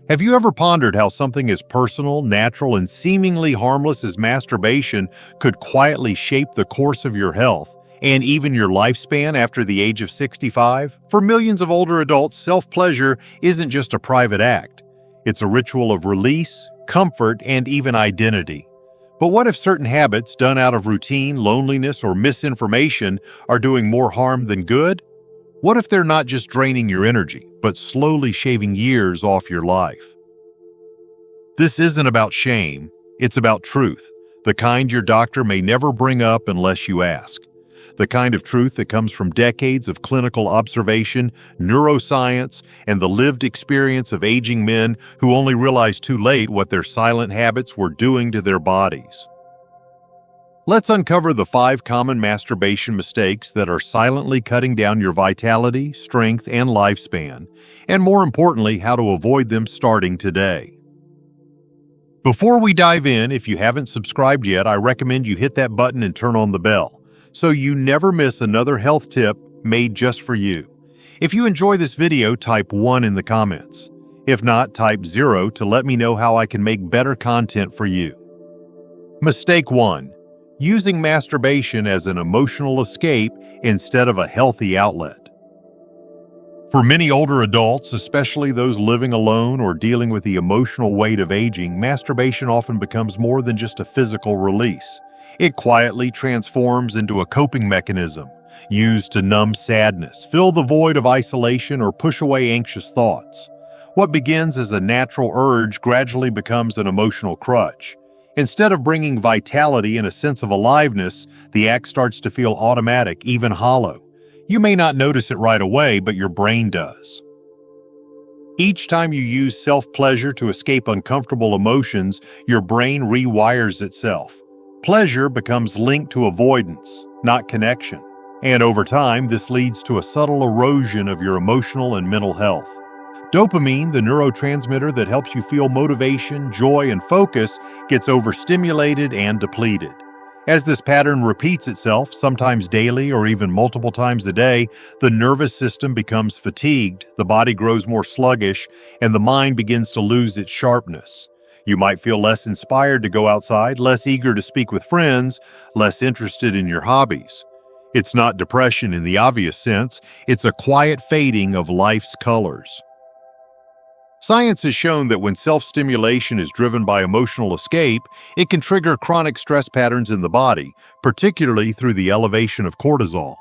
Have you ever pondered how something as personal, natural, and seemingly harmless as masturbation could quietly shape the course of your health and even your lifespan after the age of 65? For millions of older adults, self-pleasure isn't just a private act. It's a ritual of release, comfort, and even identity. But what if certain habits done out of routine, loneliness, or misinformation are doing more harm than good? What if they're not just draining your energy, but slowly shaving years off your life? This isn't about shame, it's about truth, the kind your doctor may never bring up unless you ask. The kind of truth that comes from decades of clinical observation, neuroscience, and the lived experience of aging men who only realized too late what their silent habits were doing to their bodies. Let's uncover the 5 common masturbation mistakes that are silently cutting down your vitality, strength, and lifespan, and more importantly, how to avoid them starting today. Before we dive in, if you haven't subscribed yet, I recommend you hit that button and turn on the bell, so you never miss another health tip made just for you. If you enjoy this video, type 1 in the comments. If not, type 0 to let me know how I can make better content for you. Mistake 1. Using masturbation as an emotional escape instead of a healthy outlet. For many older adults, especially those living alone or dealing with the emotional weight of aging, masturbation often becomes more than just a physical release. It quietly transforms into a coping mechanism, used to numb sadness, fill the void of isolation, or push away anxious thoughts. What begins as a natural urge gradually becomes an emotional crutch. Instead of bringing vitality and a sense of aliveness, the act starts to feel automatic, even hollow. You may not notice it right away, but your brain does. Each time you use self-pleasure to escape uncomfortable emotions, your brain rewires itself. Pleasure becomes linked to avoidance, not connection. And over time, this leads to a subtle erosion of your emotional and mental health. Dopamine, the neurotransmitter that helps you feel motivation, joy, and focus, gets overstimulated and depleted. As this pattern repeats itself, sometimes daily or even multiple times a day, the nervous system becomes fatigued, the body grows more sluggish, and the mind begins to lose its sharpness. You might feel less inspired to go outside, less eager to speak with friends, less interested in your hobbies. It's not depression in the obvious sense, it's a quiet fading of life's colors. Science has shown that when self-stimulation is driven by emotional escape, it can trigger chronic stress patterns in the body, particularly through the elevation of cortisol.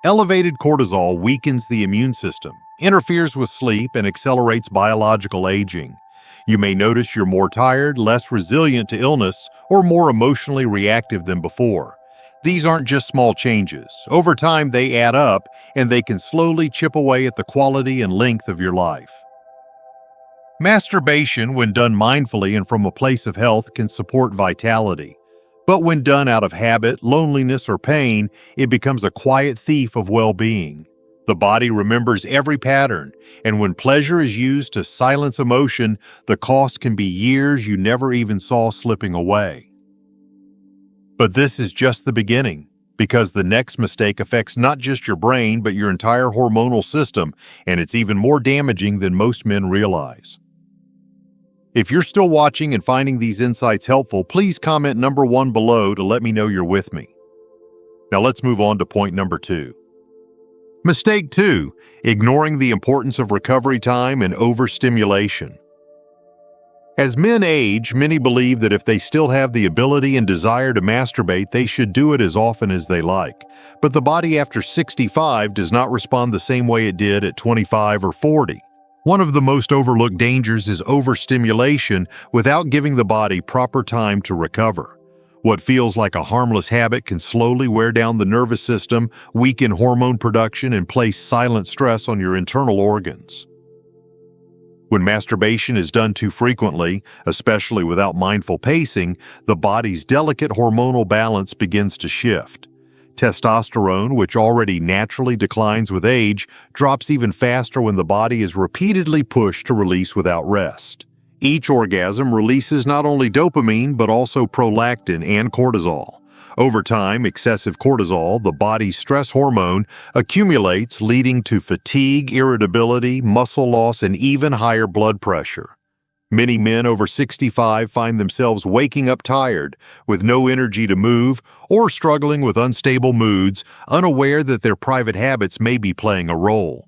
Elevated cortisol weakens the immune system, interferes with sleep, and accelerates biological aging. You may notice you're more tired, less resilient to illness, or more emotionally reactive than before. These aren't just small changes. Over time, they add up, and they can slowly chip away at the quality and length of your life. Masturbation, when done mindfully and from a place of health, can support vitality. But when done out of habit, loneliness, or pain, it becomes a quiet thief of well-being. The body remembers every pattern, and when pleasure is used to silence emotion, the cost can be years you never even saw slipping away. But this is just the beginning, because the next mistake affects not just your brain, but your entire hormonal system, and it's even more damaging than most men realize. If you're still watching and finding these insights helpful, please comment number 1 below to let me know you're with me. Now let's move on to point number 2. Mistake 2, ignoring the importance of recovery time and overstimulation. As men age, many believe that if they still have the ability and desire to masturbate, they should do it as often as they like. But the body after 65 does not respond the same way it did at 25 or 40. One of the most overlooked dangers is overstimulation without giving the body proper time to recover. What feels like a harmless habit can slowly wear down the nervous system, weaken hormone production, and place silent stress on your internal organs. When masturbation is done too frequently, especially without mindful pacing, the body's delicate hormonal balance begins to shift. Testosterone, which already naturally declines with age, drops even faster when the body is repeatedly pushed to release without rest. Each orgasm releases not only dopamine but also prolactin and cortisol. Over time, excessive cortisol, the body's stress hormone, accumulates, leading to fatigue, irritability, muscle loss, and even higher blood pressure. Many men over 65 find themselves waking up tired, with no energy to move, or struggling with unstable moods, unaware that their private habits may be playing a role.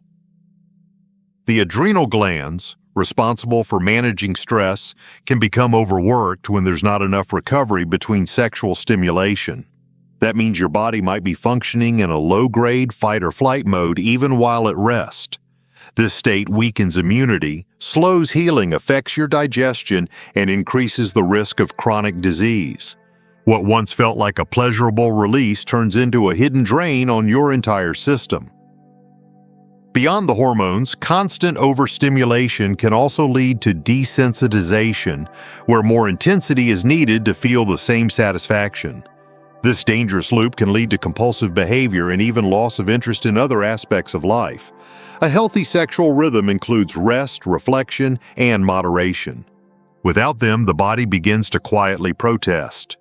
The adrenal glands, responsible for managing stress, can become overworked when there's not enough recovery between sexual stimulation. That means your body might be functioning in a low-grade fight-or-flight mode even while at rest. This state weakens immunity, slows healing, affects your digestion, and increases the risk of chronic disease. What once felt like a pleasurable release turns into a hidden drain on your entire system. Beyond the hormones, constant overstimulation can also lead to desensitization, where more intensity is needed to feel the same satisfaction. This dangerous loop can lead to compulsive behavior and even loss of interest in other aspects of life. A healthy sexual rhythm includes rest, reflection, and moderation. Without them, the body begins to quietly protest.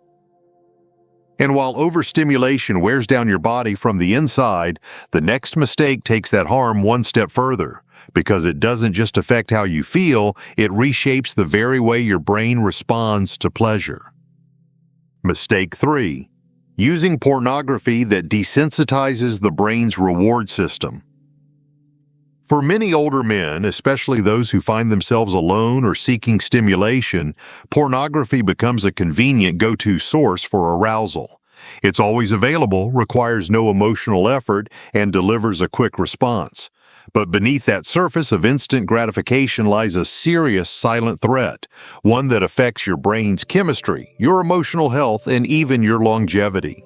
And while overstimulation wears down your body from the inside, the next mistake takes that harm one step further, because it doesn't just affect how you feel, it reshapes the very way your brain responds to pleasure. Mistake 3. Using pornography that desensitizes the brain's reward system. For many older men, especially those who find themselves alone or seeking stimulation, pornography becomes a convenient go-to source for arousal. It's always available, requires no emotional effort, and delivers a quick response. But beneath that surface of instant gratification lies a serious silent threat, one that affects your brain's chemistry, your emotional health, and even your longevity.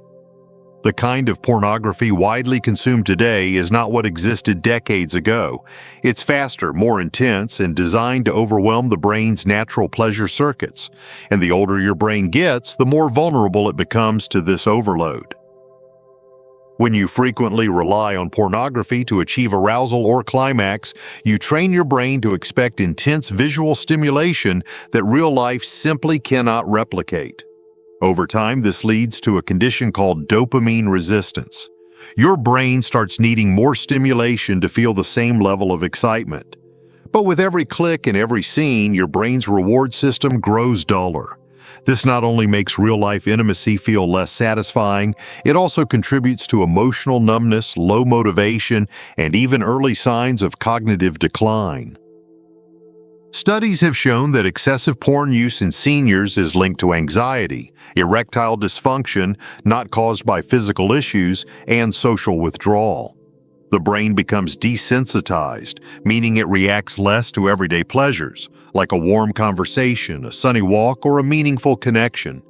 The kind of pornography widely consumed today is not what existed decades ago. It's faster, more intense, and designed to overwhelm the brain's natural pleasure circuits. And the older your brain gets, the more vulnerable it becomes to this overload. When you frequently rely on pornography to achieve arousal or climax, you train your brain to expect intense visual stimulation that real life simply cannot replicate. Over time, this leads to a condition called dopamine resistance. Your brain starts needing more stimulation to feel the same level of excitement. But with every click and every scene, your brain's reward system grows duller. This not only makes real-life intimacy feel less satisfying, it also contributes to emotional numbness, low motivation, and even early signs of cognitive decline. Studies have shown that excessive porn use in seniors is linked to anxiety, erectile dysfunction not caused by physical issues, and social withdrawal. The brain becomes desensitized, meaning it reacts less to everyday pleasures, like a warm conversation, a sunny walk, or a meaningful connection.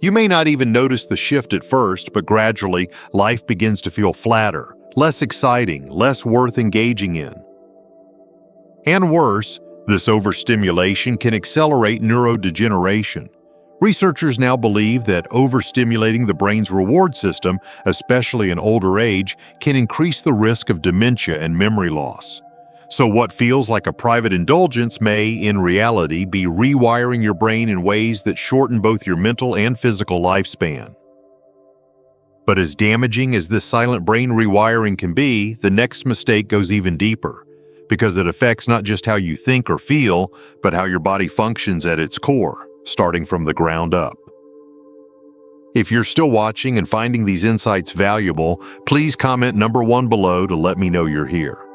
You may not even notice the shift at first, but gradually, life begins to feel flatter, less exciting, less worth engaging in. And worse, this overstimulation can accelerate neurodegeneration. Researchers now believe that overstimulating the brain's reward system, especially in older age, can increase the risk of dementia and memory loss. So what feels like a private indulgence may, in reality, be rewiring your brain in ways that shorten both your mental and physical lifespan. But as damaging as this silent brain rewiring can be, the next mistake goes even deeper, because it affects not just how you think or feel, but how your body functions at its core, starting from the ground up. If you're still watching and finding these insights valuable, please comment number 1 below to let me know you're here.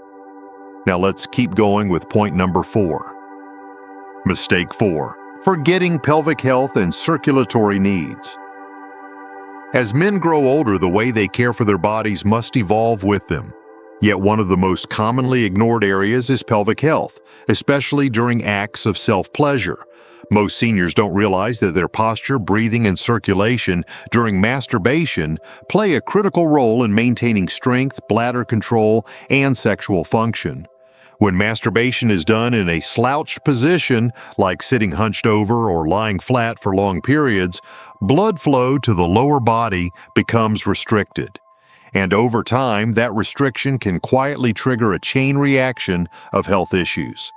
Now let's keep going with point number 4. Mistake 4. Forgetting pelvic health and circulatory needs. As men grow older, the way they care for their bodies must evolve with them. Yet one of the most commonly ignored areas is pelvic health, especially during acts of self-pleasure. Most seniors don't realize that their posture, breathing, and circulation during masturbation play a critical role in maintaining strength, bladder control, and sexual function. When masturbation is done in a slouched position, like sitting hunched over or lying flat for long periods, blood flow to the lower body becomes restricted. And over time, that restriction can quietly trigger a chain reaction of health issues.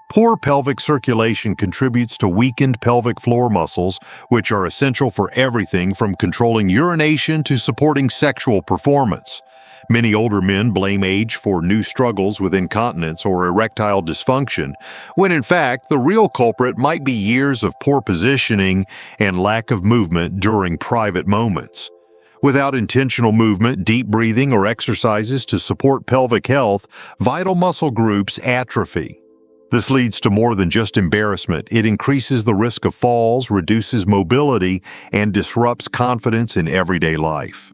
Poor pelvic circulation contributes to weakened pelvic floor muscles, which are essential for everything from controlling urination to supporting sexual performance. Many older men blame age for new struggles with incontinence or erectile dysfunction, when in fact the real culprit might be years of poor positioning and lack of movement during private moments. Without intentional movement, deep breathing, or exercises to support pelvic health, vital muscle groups atrophy. This leads to more than just embarrassment. It increases the risk of falls, reduces mobility, and disrupts confidence in everyday life.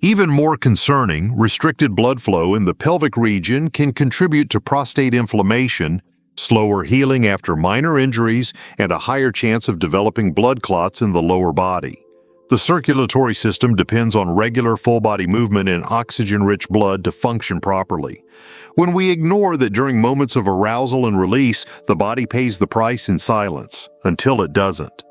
Even more concerning, restricted blood flow in the pelvic region can contribute to prostate inflammation, slower healing after minor injuries, and a higher chance of developing blood clots in the lower body. The circulatory system depends on regular full-body movement and oxygen-rich blood to function properly. When we ignore that during moments of arousal and release, the body pays the price in silence, until it doesn't.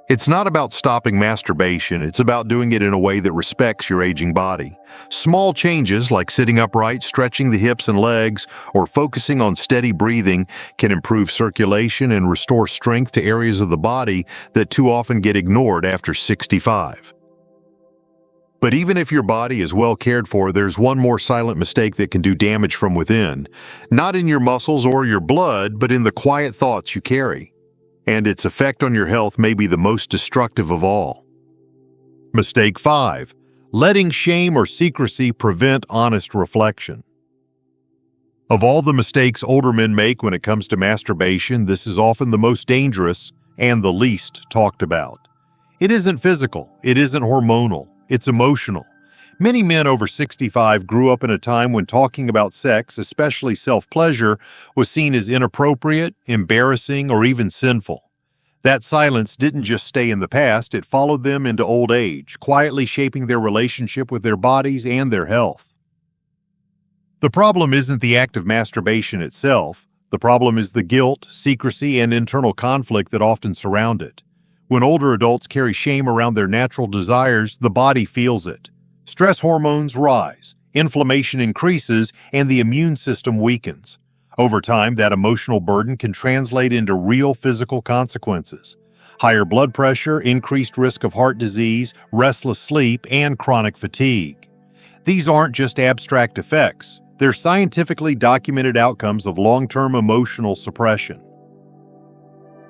It's not about stopping masturbation, it's about doing it in a way that respects your aging body. Small changes like sitting upright, stretching the hips and legs, or focusing on steady breathing can improve circulation and restore strength to areas of the body that too often get ignored after 65. But even if your body is well cared for, there's one more silent mistake that can do damage from within. Not in your muscles or your blood, but in the quiet thoughts you carry. And its effect on your health may be the most destructive of all. Mistake 5. Letting shame or secrecy prevent honest reflection. Of all the mistakes older men make when it comes to masturbation, this is often the most dangerous and the least talked about. It isn't physical, it isn't hormonal, it's emotional. Many men over 65 grew up in a time when talking about sex, especially self-pleasure, was seen as inappropriate, embarrassing, or even sinful. That silence didn't just stay in the past, it followed them into old age, quietly shaping their relationship with their bodies and their health. The problem isn't the act of masturbation itself. The problem is the guilt, secrecy, and internal conflict that often surround it. When older adults carry shame around their natural desires, the body feels it. Stress hormones rise, inflammation increases, and the immune system weakens. Over time, that emotional burden can translate into real physical consequences. Higher blood pressure, increased risk of heart disease, restless sleep, and chronic fatigue. These aren't just abstract effects. They're scientifically documented outcomes of long-term emotional suppression.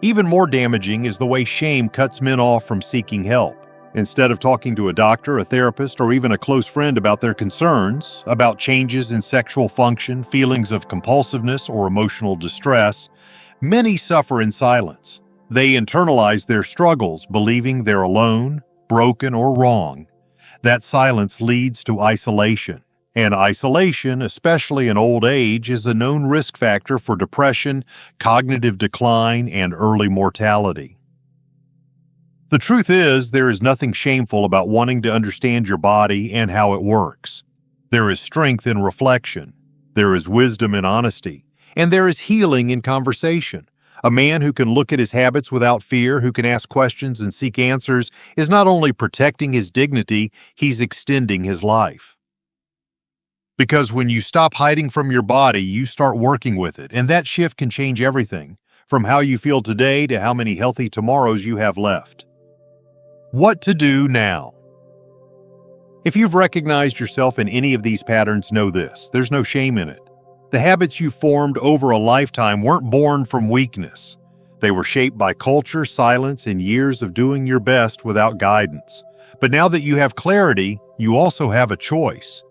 Even more damaging is the way shame cuts men off from seeking help. Instead of talking to a doctor, a therapist, or even a close friend about their concerns, about changes in sexual function, feelings of compulsiveness, or emotional distress, many suffer in silence. They internalize their struggles, believing they're alone, broken, or wrong. That silence leads to isolation. And isolation, especially in old age, is a known risk factor for depression, cognitive decline, and early mortality. The truth is, there is nothing shameful about wanting to understand your body and how it works. There is strength in reflection, there is wisdom in honesty, and there is healing in conversation. A man who can look at his habits without fear, who can ask questions and seek answers, is not only protecting his dignity, he's extending his life. Because when you stop hiding from your body, you start working with it, and that shift can change everything, from how you feel today to how many healthy tomorrows you have left. What to do now? If you've recognized yourself in any of these patterns, know this: there's no shame in it. The habits you formed over a lifetime weren't born from weakness. They were shaped by culture, silence, and years of doing your best without guidance. But now that you have clarity, you also have a choice.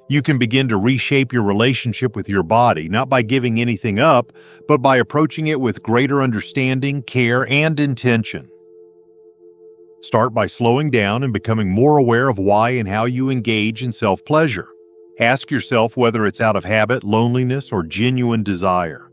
You can begin to reshape your relationship with your body, not by giving anything up, but by approaching it with greater understanding, care, and intention. Start by slowing down and becoming more aware of why and how you engage in self-pleasure. Ask yourself whether it's out of habit, loneliness, or genuine desire.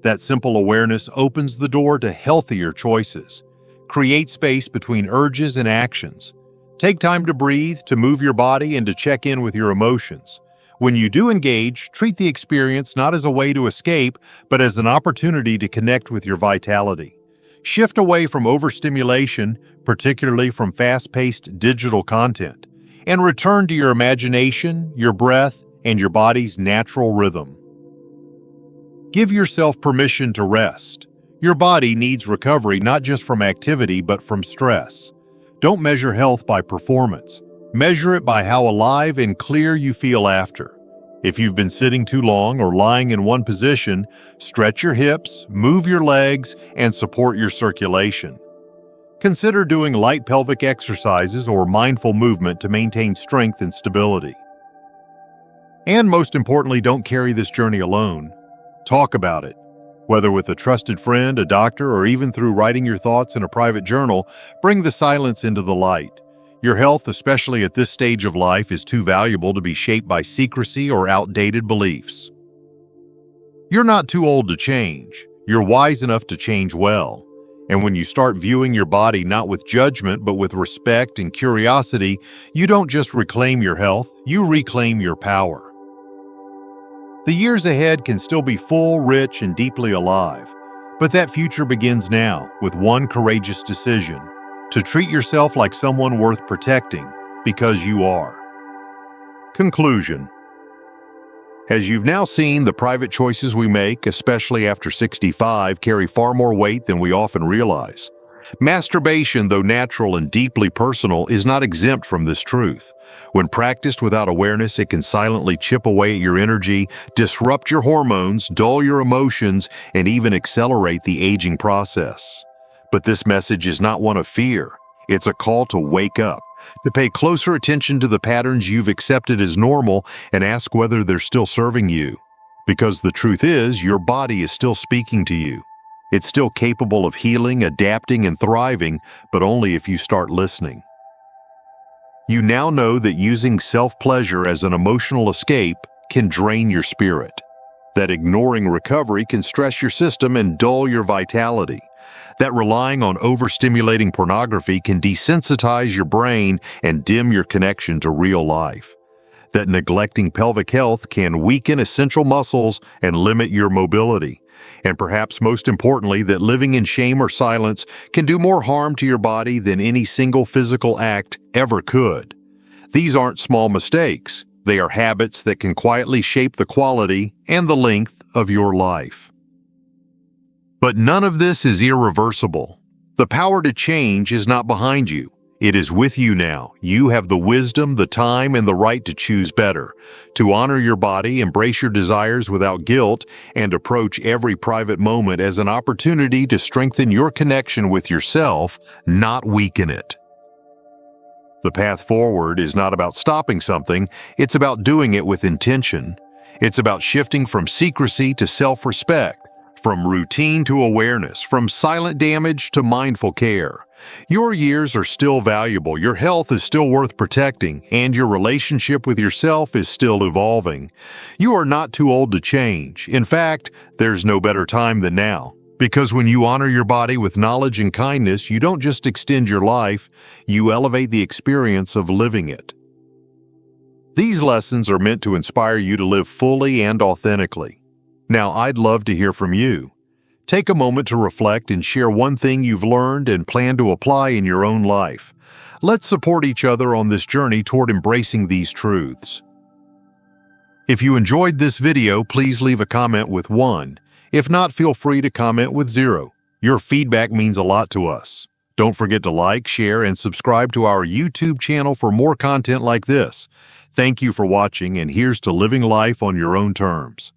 That simple awareness opens the door to healthier choices. Create space between urges and actions. Take time to breathe, to move your body, and to check in with your emotions. When you do engage, treat the experience not as a way to escape, but as an opportunity to connect with your vitality. Shift away from overstimulation, particularly from fast-paced digital content, and return to your imagination, your breath, and your body's natural rhythm. Give yourself permission to rest. Your body needs recovery not just from activity but from stress. Don't measure health by performance. Measure it by how alive and clear you feel after. If you've been sitting too long or lying in one position, stretch your hips, move your legs, and support your circulation. Consider doing light pelvic exercises or mindful movement to maintain strength and stability. And most importantly, don't carry this journey alone. Talk about it. Whether with a trusted friend, a doctor, or even through writing your thoughts in a private journal, bring the silence into the light. Your health, especially at this stage of life, is too valuable to be shaped by secrecy or outdated beliefs. You're not too old to change. You're wise enough to change well. And when you start viewing your body not with judgment but with respect and curiosity, you don't just reclaim your health, you reclaim your power. The years ahead can still be full, rich, and deeply alive. But that future begins now with one courageous decision: to treat yourself like someone worth protecting, because you are. Conclusion. As you've now seen, the private choices we make, especially after 65, carry far more weight than we often realize. Masturbation, though natural and deeply personal, is not exempt from this truth. When practiced without awareness, it can silently chip away at your energy, disrupt your hormones, dull your emotions, and even accelerate the aging process. But this message is not one of fear. It's a call to wake up, to pay closer attention to the patterns you've accepted as normal and ask whether they're still serving you. Because the truth is, your body is still speaking to you. It's still capable of healing, adapting, and thriving, but only if you start listening. You now know that using self-pleasure as an emotional escape can drain your spirit, that ignoring recovery can stress your system and dull your vitality, that relying on overstimulating pornography can desensitize your brain and dim your connection to real life, that neglecting pelvic health can weaken essential muscles and limit your mobility, and perhaps most importantly, that living in shame or silence can do more harm to your body than any single physical act ever could. These aren't small mistakes. They are habits that can quietly shape the quality and the length of your life. But none of this is irreversible. The power to change is not behind you. It is with you now. You have the wisdom, the time, and the right to choose better, to honor your body, embrace your desires without guilt, and approach every private moment as an opportunity to strengthen your connection with yourself, not weaken it. The path forward is not about stopping something, it's about doing it with intention. It's about shifting from secrecy to self-respect, from routine to awareness, from silent damage to mindful care. Your years are still valuable, your health is still worth protecting, and your relationship with yourself is still evolving. You are not too old to change. In fact, there's no better time than now. Because when you honor your body with knowledge and kindness, you don't just extend your life, you elevate the experience of living it. These lessons are meant to inspire you to live fully and authentically. Now, I'd love to hear from you. Take a moment to reflect and share one thing you've learned and plan to apply in your own life. Let's support each other on this journey toward embracing these truths. If you enjoyed this video, please leave a comment with 1. If not, feel free to comment with 0. Your feedback means a lot to us. Don't forget to like, share, and subscribe to our YouTube channel for more content like this. Thank you for watching, and here's to living life on your own terms.